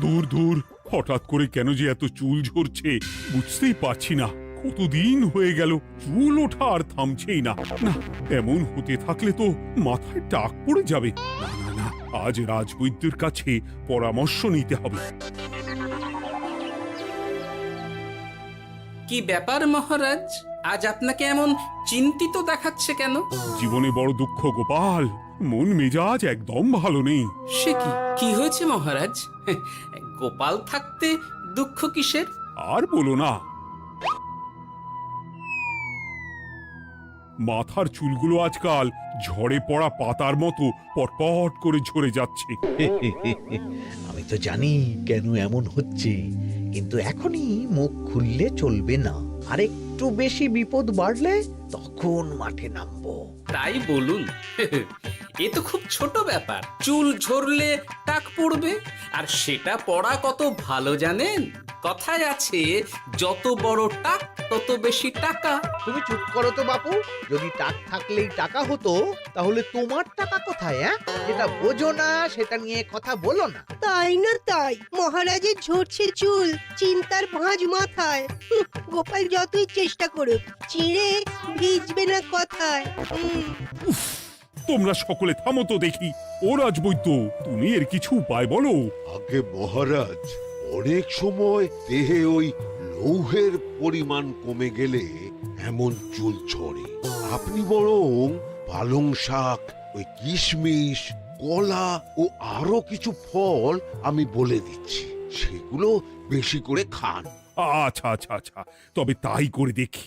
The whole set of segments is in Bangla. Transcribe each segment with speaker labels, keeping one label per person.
Speaker 1: দূর দূর, হঠাৎ করে কেন যে এত চুল ঝরছে বুঝতেই পারছি না। কতদিন হয়ে গেল চুল ওঠা আর থামছেই না। না, এমন হতে থাকলে তো মাথায় টাক পড়ে যাবে। না না না, আজ রাজবৈদ্যের কাছে পরামর্শ নিতে হবে।
Speaker 2: কি ব্যাপার মহারাজ, আজ আপনাকে এমন চিন্তিত দেখাচ্ছে কেন?
Speaker 1: জীবনে বড় দুঃখ গোপাল, মন মেজাজ একদম ভালো নেই।
Speaker 2: সে কি, কি হয়েছে মহারাজ? গোপাল থাকতে দুঃখ কিসের?
Speaker 1: আর বলো না, মাথার চুলগুলো আজকাল ঝড়ে পড়া পাতার মতো পটপট করে ঝরে যাচ্ছে।
Speaker 3: আমি তো জানি কেন এমন হচ্ছে, কিন্তু এখনই মুখ খুললে চলবে না। আর একটু বেশি বিপদ বাড়লে তখন মাঠে নামবো।
Speaker 2: তাই বলুন। এ তো খুব ছোট ব্যাপার, চুল ঝরলে টাক পড়বে, আর সেটা পড়া কত ভালো জানেন? কথায় আছে, যত বড় টাক তত বেশি টাকা।
Speaker 3: তুমি চুপ করো তো বাপু। যদি টাক থাকলেই টাকা হতো, তাহলে তোমার টাকা কোথায়? যেটা বোঝো না সেটা নিয়ে কথা বলো না।
Speaker 4: তাই না তাই, মহারাজের ঝরছে চুল, চিন্তার ভাঁজ মাথায়। গোপাল যতই চেষ্টা করুক, চিড়ে ভিজবে না কথায়।
Speaker 1: উফ, তোমরা সকলে থামো তো দেখি। ও রাজবৈদ্য, তুমি এর কিছু উপায় বলো।
Speaker 5: আগে মহারাজ, অনেক সময় দেহে ওই লৌহের পরিমাণ কমে গেলে এমন চুল ঝরে। আপনি বরং পালং শাক, ওই কিশমিশ, কলা ও আরো কিছু ফল আমি বলে দিচ্ছি, সেগুলো বেশি করে খান।
Speaker 1: আচ্ছা আচ্ছা আচ্ছা, তবে তাই করে দেখি।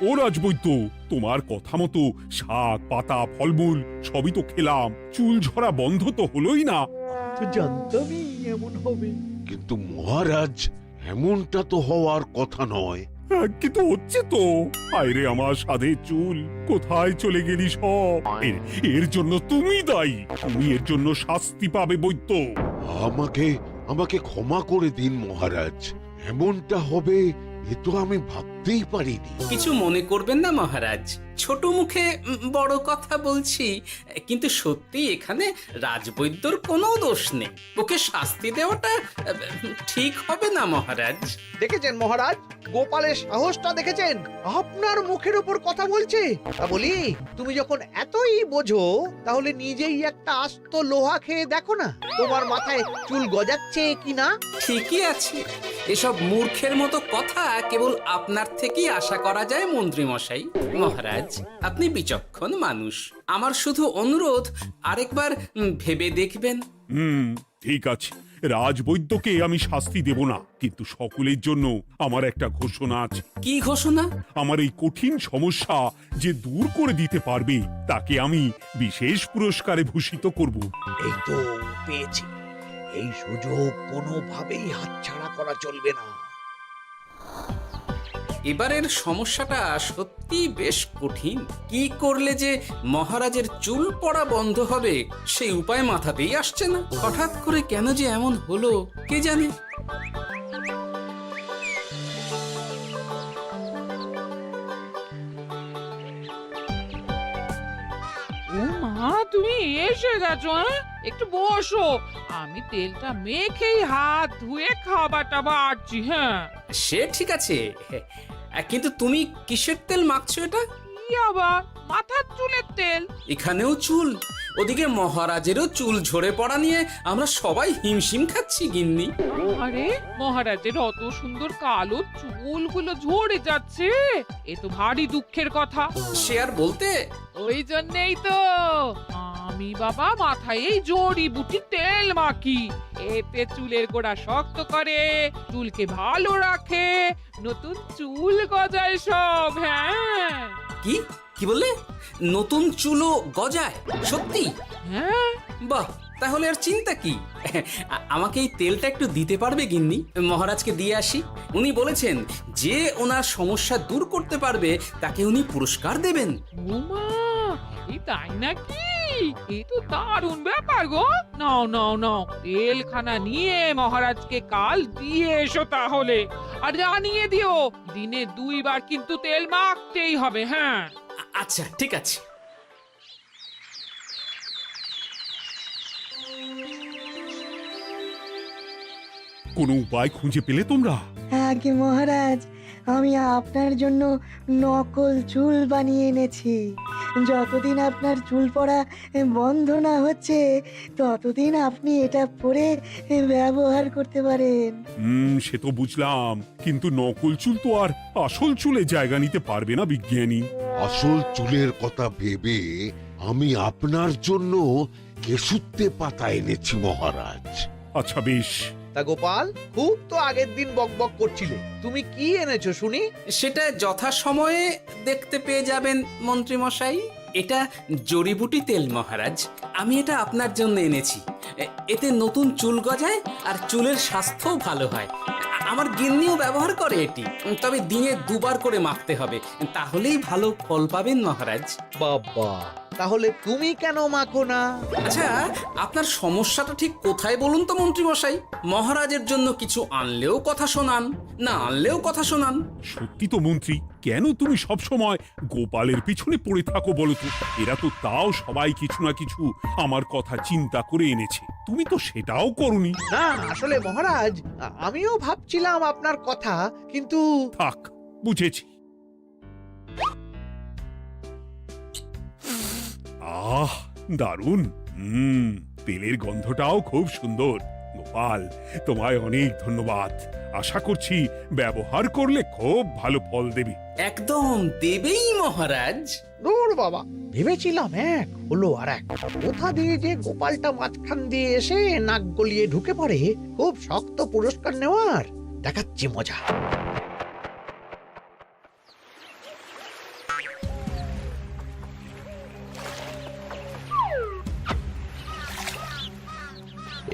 Speaker 1: ও রাজবৈদ্য, তোমার কথা মতো শাক পাতা ফলমূল সবই তো খেলাম, চুল ঝরা বন্ধ তো হলোই না।
Speaker 3: তো জানতামই এমন হবে।
Speaker 5: কিন্তু মহারাজ, এমনটা তো হওয়ার কথা নয়।
Speaker 1: কিন্তু হচ্ছে তো। আরে আমার সাধের চুল, কোথায় চলে গেলি সব? এর জন্য তুমি দায়ী। তুমি এর জন্য শাস্তি পাবে বৈদ্য।
Speaker 5: আমাকে আমাকে ক্ষমা করে দিন মহারাজ, এমনটা হবে এ তো আমি ভাবতেই পারিনি।
Speaker 2: কিছু মনে করবেন না মহারাজ, ছোট মুখে বড় কথা বলছি, কিন্তু সত্যি এখানে রাজবৈদ্যর কোনো দোষ নেই। ওকে শাস্তি দেওয়াটা ঠিক হবে না মহারাজ।
Speaker 3: দেখেছেন মহারাজ, গোপালের সাহসটা দেখেছেন? আপনার মুখের উপর কথা বলছে। তা বলি, তুমি যখন এতই বোঝো, তাহলে নিজেই একটা আস্ত লোহা খেয়ে দেখো না, তোমার মাথায় চুল গজাচ্ছে কিনা।
Speaker 2: ঠিকই আছে, এসব মূর্খের মতো কথা কেবল আপনার থেকেই আশা করা যায় মন্ত্রী মশাই। মহারাজ, আপনি বিচক্ষণ মানুষ, আমার শুধু অনুরোধ, আরেকবার ভেবে দেখবেন।
Speaker 1: ঠিক আছে, রাজবৈদ্যকে আমি শাস্তি দেব না, কিন্তু সকলের জন্য আমার একটা ঘোষণা আছে।
Speaker 2: কি ঘোষণা?
Speaker 1: আমার এই কঠিন সমস্যা যে দূর করে দিতে পারবে, তাকে আমি বিশেষ পুরস্কারে ভূষিত করব।
Speaker 3: এই তো পেয়েছি, এই সুযোগ কোনোভাবেই হাতছাড়া করা চলবে না।
Speaker 2: এবারের সমস্যাটা সত্যি বেশ কঠিন। কি করলে যে মহারাজের চুল পড়া বন্ধ হবে সেই উপায় মাথাতেই আসছে না। হঠাৎ করে কেন যে এমন হলো কে জানে।
Speaker 6: ও মা, তুমি এসে গেছো? একটু বসো, আমি তেলটা মেখেই হাত ধুয়ে খাবারটা বাড়ছি। হ্যাঁ,
Speaker 2: সে ঠিক আছে, কিন্তু তুমি কিসের তেল মাখছো এটা?
Speaker 6: কি আবার মাথার চুলের তেল?
Speaker 2: এখানেও চুল, ওদিকে মহারাজেরও চুল ঝরে পড়া নিয়ে আমরা সবাই হিমশিম খাচ্ছি গিন্নি।
Speaker 6: আরে, মহারাজের অত সুন্দর কালো চুলগুলো ঝরে যাচ্ছে, এ তো ভারী দুঃখের কথা।
Speaker 2: সে আর বলতে।
Speaker 6: ওই জন্যই তো আমি বাবা মাথায় এই জড়িবুটি তেল মাখি। এতে চুলের গোড়া শক্ত করে, চুলকে ভালো রাখে, নতুন চুল গজায় সব। হ্যাঁ।
Speaker 2: কি কি বললে? নতুন চুলও গজায়? সত্যি?
Speaker 6: হ্যাঁ,
Speaker 2: বাহ, তাহলে আর চিন্তা কি? আমাকে এই তেলটা একটু দিতে পারবে গিন্নি? মহারাজকে দিয়ে আসি। উনি বলেছেন যে ওনার সমস্যা দূর করতে পারবে তাকে উনি পুরস্কার দেবেন।
Speaker 6: উমা, এই তাই নাকি? এই তো দারুণ ব্যাপার গো। নাও নাও নাও, তেলখানা নিয়ে মহারাজকে কাল দিয়ে এসো তাহলে। আর জানিয়ে দিও, দিনে 2 বার কিন্তু তেল মাখতেই হবে। হ্যাঁ,
Speaker 2: আচ্ছা, ঠিক আছে।
Speaker 1: কোনো উপায় খুঁজে পেলে তোমরা?
Speaker 7: আগে মহারাজ, আমি আপনার জন্য নকল চুল বানিয়ে এনেছি। যতদিন আপনার চুল পড়া বন্ধ না হচ্ছে ততদিন আপনি এটা পরে ব্যবহার করতে পারেন।
Speaker 1: সে তো বুঝলাম, কিন্তু নকল চুল তো আর আসল চুলে জায়গা নিতে পারবে না বিজ্ঞানী।
Speaker 5: আসল চুলের কথা ভেবে আমি আপনার জন্য কেশুত্তে পাতা এনেছি মহারাজ।
Speaker 1: আচ্ছা বেশ।
Speaker 3: তা গোপাল, খুব তো আগের দিন বকবক করছিলে, তুমি কি এনেছো শুনি?
Speaker 2: সেটা যথাসময়ে দেখতে পেয়ে যাবেন মন্ত্রী মশাই। এটা জড়িবুটি তেল মহারাজ। আমি এটা আপনার জন্য এনেছি। এতে নতুন চুল গজায় আর চুলের স্বাস্থ্যও ভালো হয়। আমার গিন্নিও ব্যবহার করে এটি, তবে দিনে 2 বার করে মাখতে হবে, তাহলেই ভালো ফল পাবেন মহারাজ।
Speaker 3: বাবা, তাহলে তুমি কেন মাখো না?
Speaker 2: আচ্ছা, আপনার সমস্যাটা ঠিক কোথায় বলুন তো মন্ত্রী মশাই? মহারাজের জন্য কিছু আনলেও কথা শোনান, না আনলেও কথা শোনান।
Speaker 1: সত্যি তো মন্ত্রী, কেন তুমি সব সময় গোপালের পিছনে পড়ে থাকো বলো তো? এরা তো তাও সবাই কিছু না কিছু আমার কথা চিন্তা করে এনেছে, তুমি তো সেটাও করনি।
Speaker 3: না, আসলে মহারাজ, আমিও ভাবছিলাম আপনার কথা, কিন্তু
Speaker 1: থাক, বুঝেছি। আহ, দারুণ। তেলের গন্ধটাও খুব সুন্দর। গোপাল, তোমায় অনেক ধন্যবাদ। আশা করছি ব্যবহার করলে খুব ভালো ফল দেবে।
Speaker 2: একদম দেবেই মহারাজ।
Speaker 3: দূর বাবা, ভেবেছিলাম এক হলো আর এক। কোথা দিয়ে যে গোপালটা মাঝখান দিয়ে এসে নাক গলিয়ে ঢুকে পড়ে, খুব শক্ত পুরস্কার নেওয়ার। দেখাচ্ছি মজা।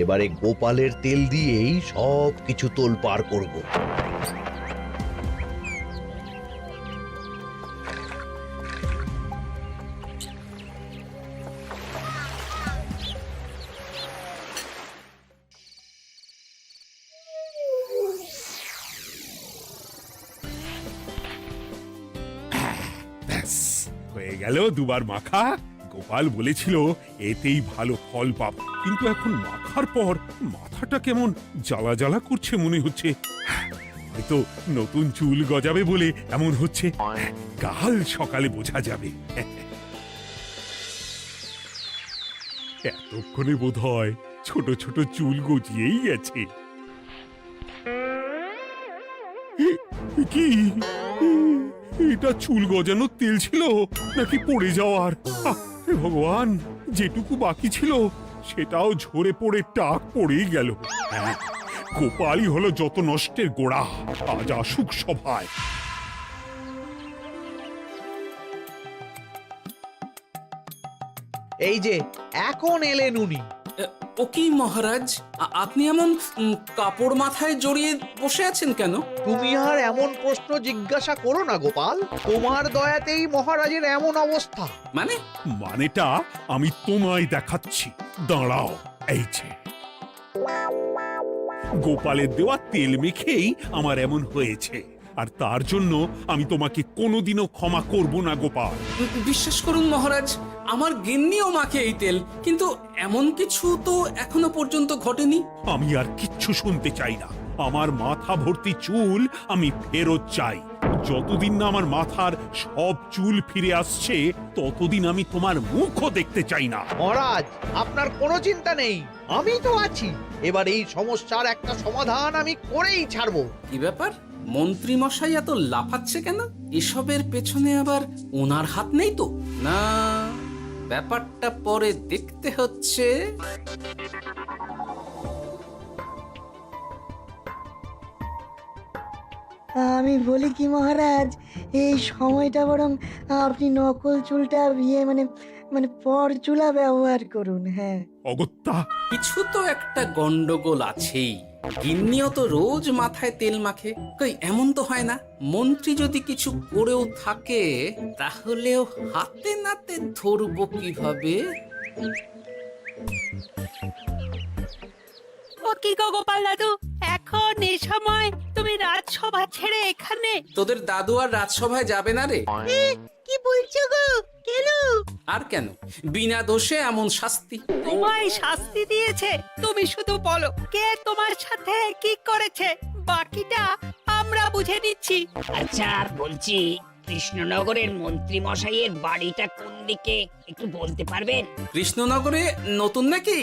Speaker 3: এবারে গোপালের তেল দিয়েই সব কিছু তোলপাড় করব।
Speaker 1: ব্যাস, হয়ে গেল 2 বার মাখা। গোপাল বলেছিল এতেই ভালো ফল পাব, কিন্তু এখন মাখার পর মাথাটা কেমন জ্বালা জ্বালা করছে মনে হচ্ছে। হয়তো নতুন চুল গজাবে বলে এমন হচ্ছে। কাল সকালে বোঝা যাবে। এতক্ষণে বোধহয় ছোট ছোট চুল গজিয়েই গেছে। কি এটা চুল গজানোর তেল ছিল নাকি পড়ে যাওয়ার? হে ভগবান, যেটুকু বাকি ছিল সেটাও ঝরে পড়ে টাক পড়েই গেল। হ্যাঁ, গোপালই হলো যত নষ্টের গোড়া। আজ আসুক সভায়।
Speaker 3: এই যে এখন এলেন উনি।
Speaker 2: ও কি মহারাজ, আপনি এমন কাপড় মাথায় জড়িয়ে বসে আছেন কেন?
Speaker 3: তুমি আর এমন প্রশ্ন জিজ্ঞাসা করো না গোপাল, তোমার দয়াতেই মহারাজের এমন অবস্থা।
Speaker 2: মানে?
Speaker 1: মানেটা আমি তোমায় দেখাচ্ছি, দাঁড়াও। এই যে গোপালের দেওয়া তেল মেখেই আমার এমন হয়েছে, আর তার জন্য আমি তোমাকে কোনোদিনও ক্ষমা করব না গোপাল।
Speaker 2: বিশ্বাস করুন মহারাজ, আমার গিন্নিও মাখে এই তেল, কিন্তু এমন কিছু তো এখনো পর্যন্ত ঘটেনি।
Speaker 1: আমি আর কিচ্ছু শুনতে চাই না। আমার মাথা ভর্তি চুল আমি ফেরত চাই। যতদিন না আমার মাথার সব চুল ফিরে আসছে ততদিন আমি তোমার মুখও দেখতে চাই না।
Speaker 3: মহারাজ, আপনার কোনো চিন্তা নেই, আমি তো আছি। এবার এই সমস্যার একটা সমাধান আমি করেই ছাড়বো।
Speaker 2: কি ব্যাপার, মন্ত্রী মশাই এত লাফাচ্ছে কেন? এসবের পেছনে আবার ওনার হাত নেই তো? না, ব্যাপারটা পরে দেখতে হচ্ছে।
Speaker 7: আমি বলি কি মহারাজ, এই সময়টা বরং আপনি নকল চুলটা মানে মানে পরচুলা ব্যবহার করুন। হ্যাঁ,
Speaker 1: অগত্যা,
Speaker 2: কিছু তো একটা গন্ডগোল আছেই। গিন্নিও তো রোজ মাথায় তেল মাখে, কই এমন তো হয় না। মন্ত্রী যদি কিছু করেও থাকে তাহলেও হাতে নাতে ধরবো কিভাবে?
Speaker 8: ও কি গো গোপাল দাদু, এখন এই সময় তুমি রাজসভা ছেড়ে এখানে?
Speaker 2: তোদের দাদু আর রাজসভায় যাবে না রে?
Speaker 4: কি বলছো গো? কেন?
Speaker 2: আর কেন, বিনা দোষে এমন শাস্তি।
Speaker 8: তোমায় শাস্তি দিয়েছে, তুমি শুধু বলো কে তোমার সাথে কি করেছে, বাকিটা আমরা বুঝে নিচ্ছি।
Speaker 9: আচ্ছা, আর বলছি কৃষ্ণনগরের মন্ত্রী মশাইয়ের বাড়িটা কোন দিকে একটু বলতে পারবেন?
Speaker 2: কৃষ্ণনগরে নতুন নাকি?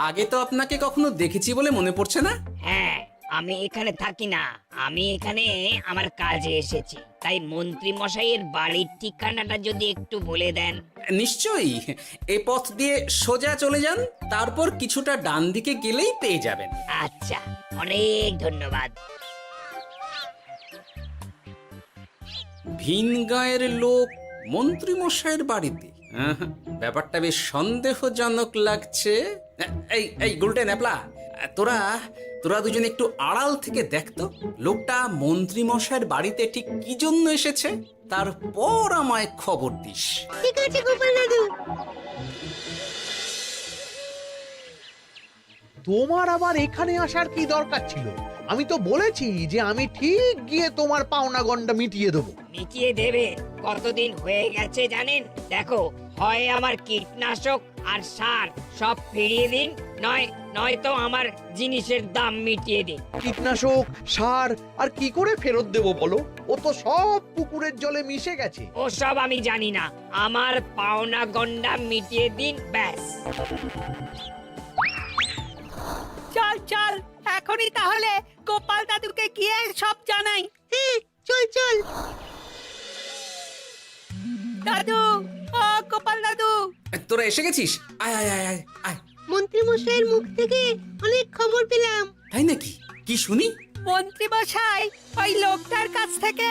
Speaker 2: আগে তো আপনাকে কখনো দেখেছি বলে মনে পড়ছে না।
Speaker 9: হ্যাঁ, আমি এখানে থাকি না, আমি এখানে আমার কাজে এসেছি, তাই মন্ত্রী মশাইয়ের বাড়ির ঠিকানাটা যদি একটু বলে দেন।
Speaker 2: নিশ্চয়ই, এ পথ দিয়ে সোজা চলে যান, তারপর কিছুটা ডান দিকে গেলেই পেয়ে যাবেন।
Speaker 9: আচ্ছা, অনেক ধন্যবাদ।
Speaker 2: ভিন গাঁয়ের লোক মন্ত্রী মশাইয়ের বাড়িতে, ব্যাপারটা বেশ সন্দেহজনক লাগছে। এই এই গুলটে ন্যাপলা, তোরা তোরা দুজন একটু আড়াল থেকে দেখতো লোকটা মন্ত্রী মশাইয়ের বাড়িতে ঠিক কি জন্য এসেছে, তারপর আমায় খবর দিস।
Speaker 4: ঠিক আছে গোপাল দাদু।
Speaker 3: তোমার আবার এখানে আসার কি দরকার ছিল? আমি তো বলেছি যে আমি ঠিক গিয়ে তোমার পাওনা গন্ডা মিটিয়ে দেবো।
Speaker 9: মিটিয়ে দেবে? কতদিন হয়ে গেছে জানেন? দেখো, হয় আমার কীটনাশক আর সার সব ফিরিয়ে দিন, নয়তো আমার জিনিসের দাম মিটিয়ে দিন।
Speaker 3: কীটনাশক, সার আর কি করে ফেরত দেবো বলো? ও তো সব পুকুরের জলে মিশে গেছে।
Speaker 9: ওসব আমি জানি না, আমার পাওনা গন্ডা মিটিয়ে দিন, ব্যাস।
Speaker 8: চল চল, এখনই তাহলে গোপাল দাদুকে গিয়ে সব জানাই।
Speaker 4: হ্যাঁ, চল চল।
Speaker 8: দাদু, ও গোপাল দাদু।
Speaker 2: তোরা এসে গেছিস? আয় আয় আয় আয় আয়।
Speaker 4: মন্ত্রী মশাইয়ের মুখ থেকে অনেক খবর পেলাম।
Speaker 2: তাই নাকি? কি শুনি?
Speaker 8: মন্ত্রী মশাই ওই লোকটার কাছ থেকে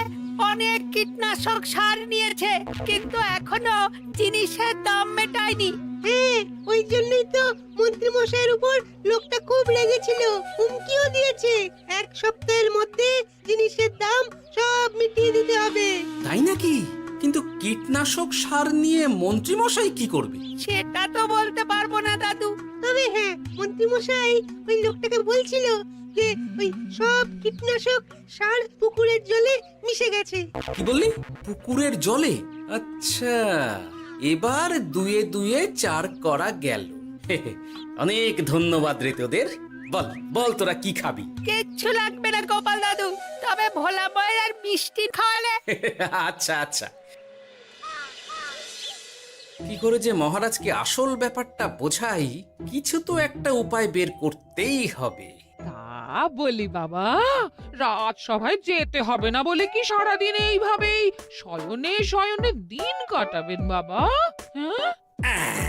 Speaker 8: অনেক কীটনাশক সার নিয়েছে, কিন্তু এখনো জিনিসের দাম মেটায়নি।
Speaker 4: হ্যাঁ, ওই জন্যই তো মন্ত্রী মশাইয়ের উপর লোকটা খুব লেগেছিল, হুমকিও দিয়েছে 1 সপ্তাহের মধ্যে জিনিসের দাম সব মিটিয়ে দিতে হবে।
Speaker 2: তাই নাকি? কিন্তু কীটনাশক সার নিয়ে মন্ত্রী মশাই কি করবে?
Speaker 8: সেটা তো বলতে পারবো না দাদু।
Speaker 4: তবে হ্যাঁ, মন্ত্রী মশাই ওই লোকটাকে বলছিল যে ওই সব কীটনাশক সার পুকুরের জলে মিশে গেছে।
Speaker 2: কি বললি? পুকুরের জলে? আচ্ছা, এবার দুয়ে দুয়ে 4 করা গেল। অনেক ধন্যবাদ রে তোদের। বল বল, তোরা কি খাবি?
Speaker 8: কিচ্ছু লাগবে না গোপাল দাদু, তবে ভোলা ময়রার মিষ্টি খাওয়ালে।
Speaker 2: আচ্ছা আচ্ছা। কি করে যে মহারাজকে আসল ব্যাপারটা বোঝাই, কিছু তো একটা উপায় বের করতেই হবে।
Speaker 6: তা বলি বাবা, রাজসভায় যেতে হবে না বলে কি সারাদিন এইভাবেই শয়নে শয়নে দিন কাটাবেন বাবা? হ্যাঁ,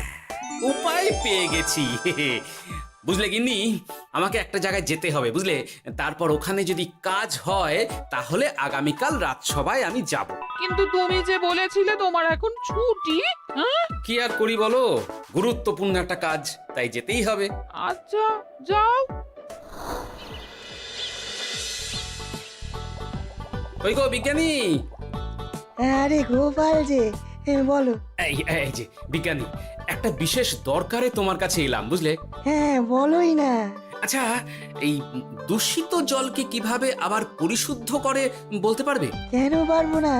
Speaker 2: উপায় পেয়ে গেছি। বুঝলে গিন্নি, আমাকে একটা জায়গায় যেতে হবে, বুঝলে? তারপর ওখানে যদি কাজ হয় তাহলে আগামীকাল রাজসভায় আমি যাব।
Speaker 6: কিন্তু তুমি যে বলেছিলে তোমার এখন ছুটি। হ্যাঁ,
Speaker 2: কি আর করি বলো, গুরুত্বপূর্ণ একটা কাজ, তাই যেতেই হবে।
Speaker 6: আচ্ছা যাও।
Speaker 2: ওই গো বিজ্ঞানী,
Speaker 7: আরে গোপাল যে, বলো।
Speaker 2: এই এই যে বিজ্ঞানী, একটা বিশেষ দরকারে তোমার কাছে এলাম, বুঝলে?
Speaker 7: হ্যাঁ, বলোই না।
Speaker 2: আচ্ছা, এই দূষিত জলকে কিভাবে আবার পরিশুদ্ধ করে বলতে পারবে?
Speaker 7: কেন পারবো না?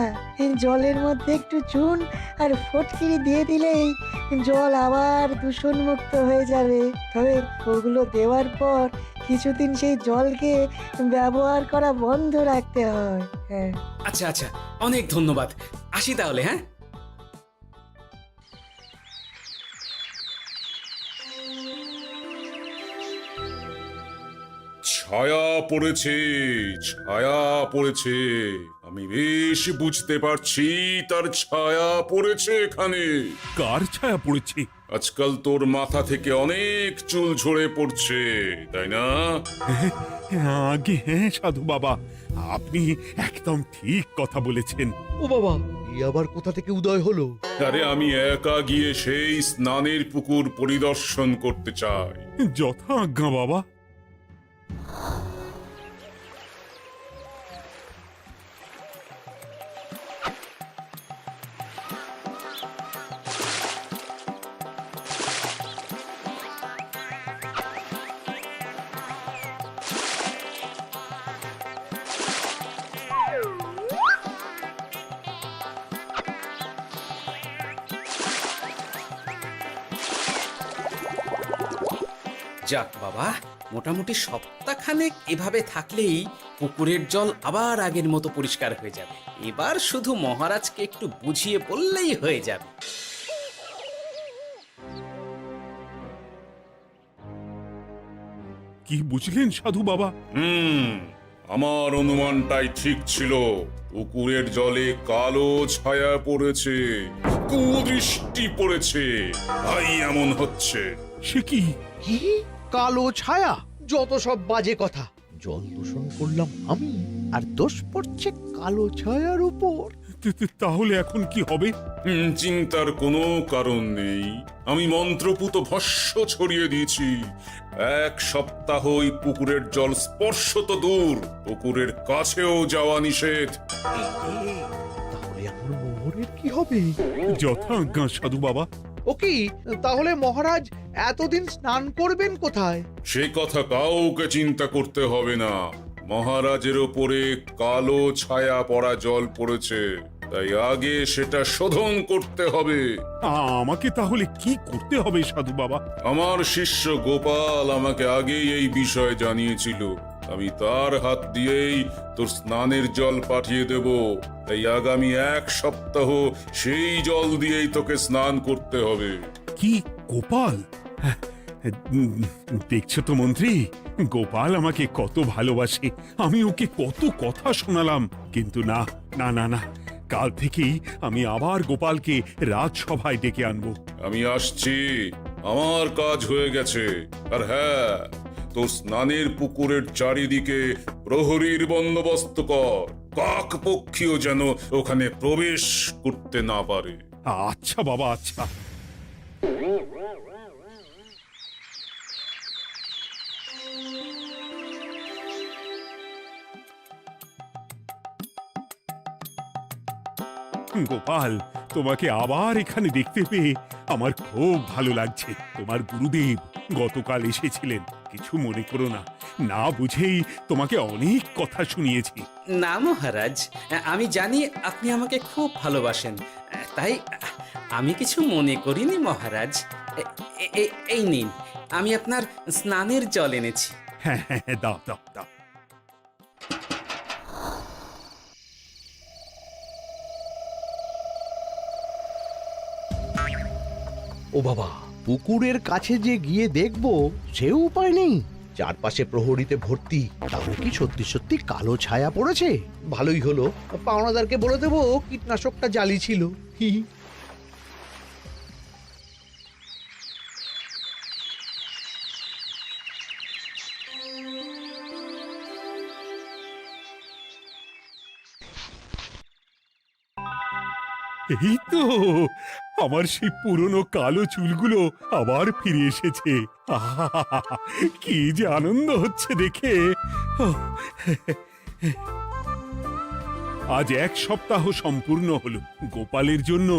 Speaker 7: জলের মধ্যে একটু চুন আর ফটকিরি দিয়ে দিলেই জল আবার দূষণমুক্ত হয়ে যাবে। তবে ওগুলো দেওয়ার পর কিছুদিন সেই জলকে ব্যবহার করা বন্ধ রাখতে হয়। হ্যাঁ।
Speaker 2: আচ্ছা আচ্ছা, অনেক ধন্যবাদ, আসি তাহলে। হ্যাঁ,
Speaker 10: ছায়া পড়েছে, ছায়া পড়েছে, আমি বেশ বুঝতে পারছি তার ছায়া পড়েছে এখানে।
Speaker 1: কার ছায়া পড়েছে?
Speaker 10: আজকাল তোর মাথা থেকে অনেক চুল ঝরে পড়ছে, তাই না?
Speaker 1: আগে হ্যাঁ সাধু বাবা, আপনি একদম ঠিক কথা বলেছেন।
Speaker 3: ও বাবা, এই আবার কোথা থেকে উদয় হলো?
Speaker 10: আরে আমি একা গিয়ে সেই স্নানের পুকুর পরিদর্শন করতে চাই।
Speaker 1: যথা আজ্ঞা বাবা।
Speaker 2: যাক বাবা, মোটামুটি সপ্তাহখানেক এভাবে থাকলেই পুকুরের জল আবার আগের মতো পরিষ্কার হয়ে যাবে। এবার শুধু মহারাজকে একটু বুঝিয়ে বললেই হয়ে যাবে।
Speaker 1: কি বুঝলেন সাধু বাবা?
Speaker 10: আমার অনুমানটাই ঠিক ছিল। পুকুরের জলে কালো ছায়া পড়েছে, কুদৃষ্টি পড়েছে, তাই এমন হচ্ছে।
Speaker 1: সে কি?
Speaker 3: কি কালো ছায়া? যত সব বাজে কথা। জল দূষণ করলাম আমি, আর দোষ পড়ছে কালো ছায়ার উপর।
Speaker 1: তাহলে এখন কি হবে?
Speaker 10: চিন্তার কোনো কারণ নেই। আমি মন্ত্রপুত ভস্য ছড়িয়ে দিয়েছি। 1 সপ্তাহ ওই পুকুরের জল স্পর্শ তো দূর, পুকুরের কাছেও যাওয়া নিষেধ।
Speaker 3: তাহলে আমার মোহরের কি হবে?
Speaker 1: যথা আজ্ঞা সাধু বাবা।
Speaker 3: ও কি, তাহলে মহারাজ এতদিন স্নান করবেন কোথায়?
Speaker 10: সে কথা কাউকে চিন্তা করতে হবে না। মহারাজের ওপরে কালো ছায়া পড়া জল পড়েছে, তাই আগে সেটা শোধন করতে হবে।
Speaker 1: আমাকে তাহলে কি করতে হবে সাধু বাবা?
Speaker 10: আমার শিষ্য গোপাল আমাকে আগেই এই বিষয় জানিয়েছিল। আমি তার হাত দিয়েই তোর স্নানের জল পাঠিয়ে দেব। তাই আগামী 1 সপ্তাহ সেই জল দিয়েই তোকে স্নান করতে হবে।
Speaker 1: কি গোপাল? দেখছো তো মন্ত্রী, গোপাল আমাকে কত ভালোবাসে। আমি ওকে কত কথা শোনালাম, কিন্তু না না না না, কাল থেকেই আমি আবার গোপালকে রাজসভায় ডেকে আনবো।
Speaker 10: আমি আসছি, আমার কাজ হয়ে গেছে। আর হ্যাঁ, তোর স্নানের পুকুরের চারিদিকে প্রহরীর বন্দোবস্ত কর। কাক পক্ষীও যেন ওখানে প্রবেশ করতে না পারে।
Speaker 1: আচ্ছা বাবা, আচ্ছা। গোপাল, তোমাকে আবার এখানে দেখতে পেয়ে আমার খুব ভালো লাগছে। তোমার গুরুদেব গতকাল এসেছিলেন, কিছু মনে করো না। না বুঝেই তোমাকে অনেক কথা শুনিয়েছি।
Speaker 2: না মহারাজ, আমি জানি আপনি আমাকে খুব ভালোবাসেন, তাই আমি কিছু মনে করিনি মহারাজ। এই নিন, আমি আপনার স্নানের জল এনেছি।
Speaker 1: হ্যাঁ হ্যাঁ হ্যাঁ, দাও দাও দাও।
Speaker 3: ও বাবা, পুকুরের কাছে যে গিয়ে দেখবো সে উপায় নেই। চারপাশে প্রহরীতে ভর্তি, তাহলে কি সত্যি সত্যি কালো ছায়া পড়েছে? ভালোই হলো, পাওনাদারকে বলে দেবো কীটনাশকটা জালি ছিল। হি হি।
Speaker 1: এই তো আমার সেই পুরনো কালো চুলগুলো আবার ফিরে এসেছে। আহা, কি যে আনন্দ হচ্ছে দেখে। আজ 1 সপ্তাহ সম্পূর্ণ হলো। গোপালের জন্য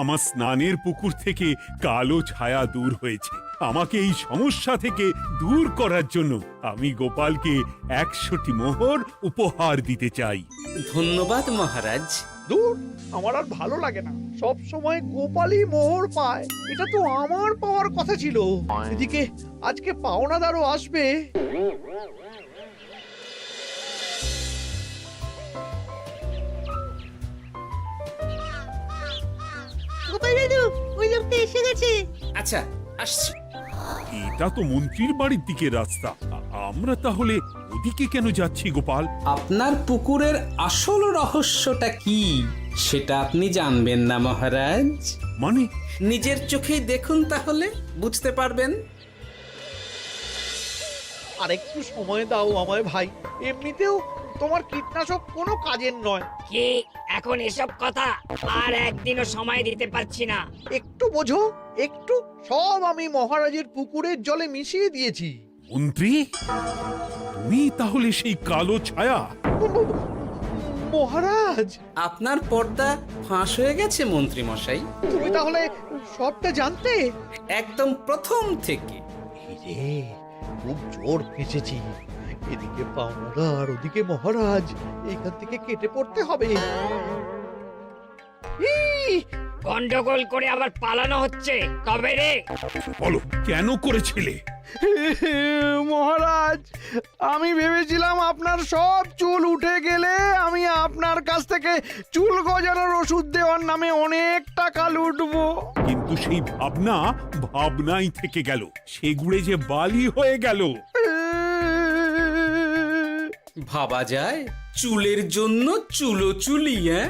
Speaker 1: আমার স্নানের পুকুর থেকে কালো ছায়া দূর হয়েছে। আমাকে এই সমস্যা থেকে দূর করার জন্য আমি গোপালকে 100টি মোহর উপহার দিতে চাই।
Speaker 2: ধন্যবাদ মহারাজ।
Speaker 3: দূর, আমার আর ভালো লাগে না। সব সময় গোপালই মোহর পায়, এটা তো আমার পাওয়ার কথা ছিল। এদিকে আজকে পাওনাদারও আসবে।
Speaker 4: গোপাল দাদু, ওই লোকটা এসে গেছে।
Speaker 2: আচ্ছা, আসছি।
Speaker 1: এটা তো মন্ত্রীর বাড়ির দিকে রাস্তা। আমরা তাহলে এদিকে কেন যাচ্ছি গোপাল?
Speaker 2: আপনার পুকুরের আসল রহস্যটা কি সেটা আপনি জানবেন না মহারাজ?
Speaker 1: মানে
Speaker 2: নিজের চোখেই দেখুন, তাহলে বুঝতে পারবেন।
Speaker 3: আর একটু সময় দাও আমায় ভাই, এমনিতেও তোমার কীটনাশক কোনো কাজের নয়।
Speaker 9: কি এখন এসব কথা? আর একদিনও সময় দিতে পারছি না।
Speaker 3: একটু বোঝো, একটু। সব আমি মহারাজের পুকুরের জলে মিশিয়ে দিয়েছি।
Speaker 1: মন্ত্রী, তুমি তাহলে সেই কালো ছায়া?
Speaker 3: মহারাজ,
Speaker 2: আপনার পর্দা ফাঁস হয়ে গেছে মন্ত্রী মশাই।
Speaker 3: তুমি তাহলে সবটা জানতে?
Speaker 2: একদম প্রথম থেকে।
Speaker 3: রে, খুব জোর ফেঁসেছি। এদিকে পাওনা আর ওদিকে মহারাজ, এখান থেকে কেটে পড়তে হবে। ই!
Speaker 9: গন্ডগোল করে আবার পালানো হচ্ছে কবে রে?
Speaker 1: বলো, কেন করেছিলে?
Speaker 11: মহারাজ, আমি ভেবেছিলাম আপনার সব চুল উঠে গেলে আমি আপনার কাছ থেকে চুল গজানোর ওষুধ দেওয়ার নামে অনেক টাকা লুটবো।
Speaker 1: কিন্তু সেই ভাবনা ভাবনাই থেকে গেল, সেগুড়ে যে বালি হয়ে গেল।
Speaker 2: ভাবা যায় চুলের জন্য চুলো চুলি, হ্যাঁ?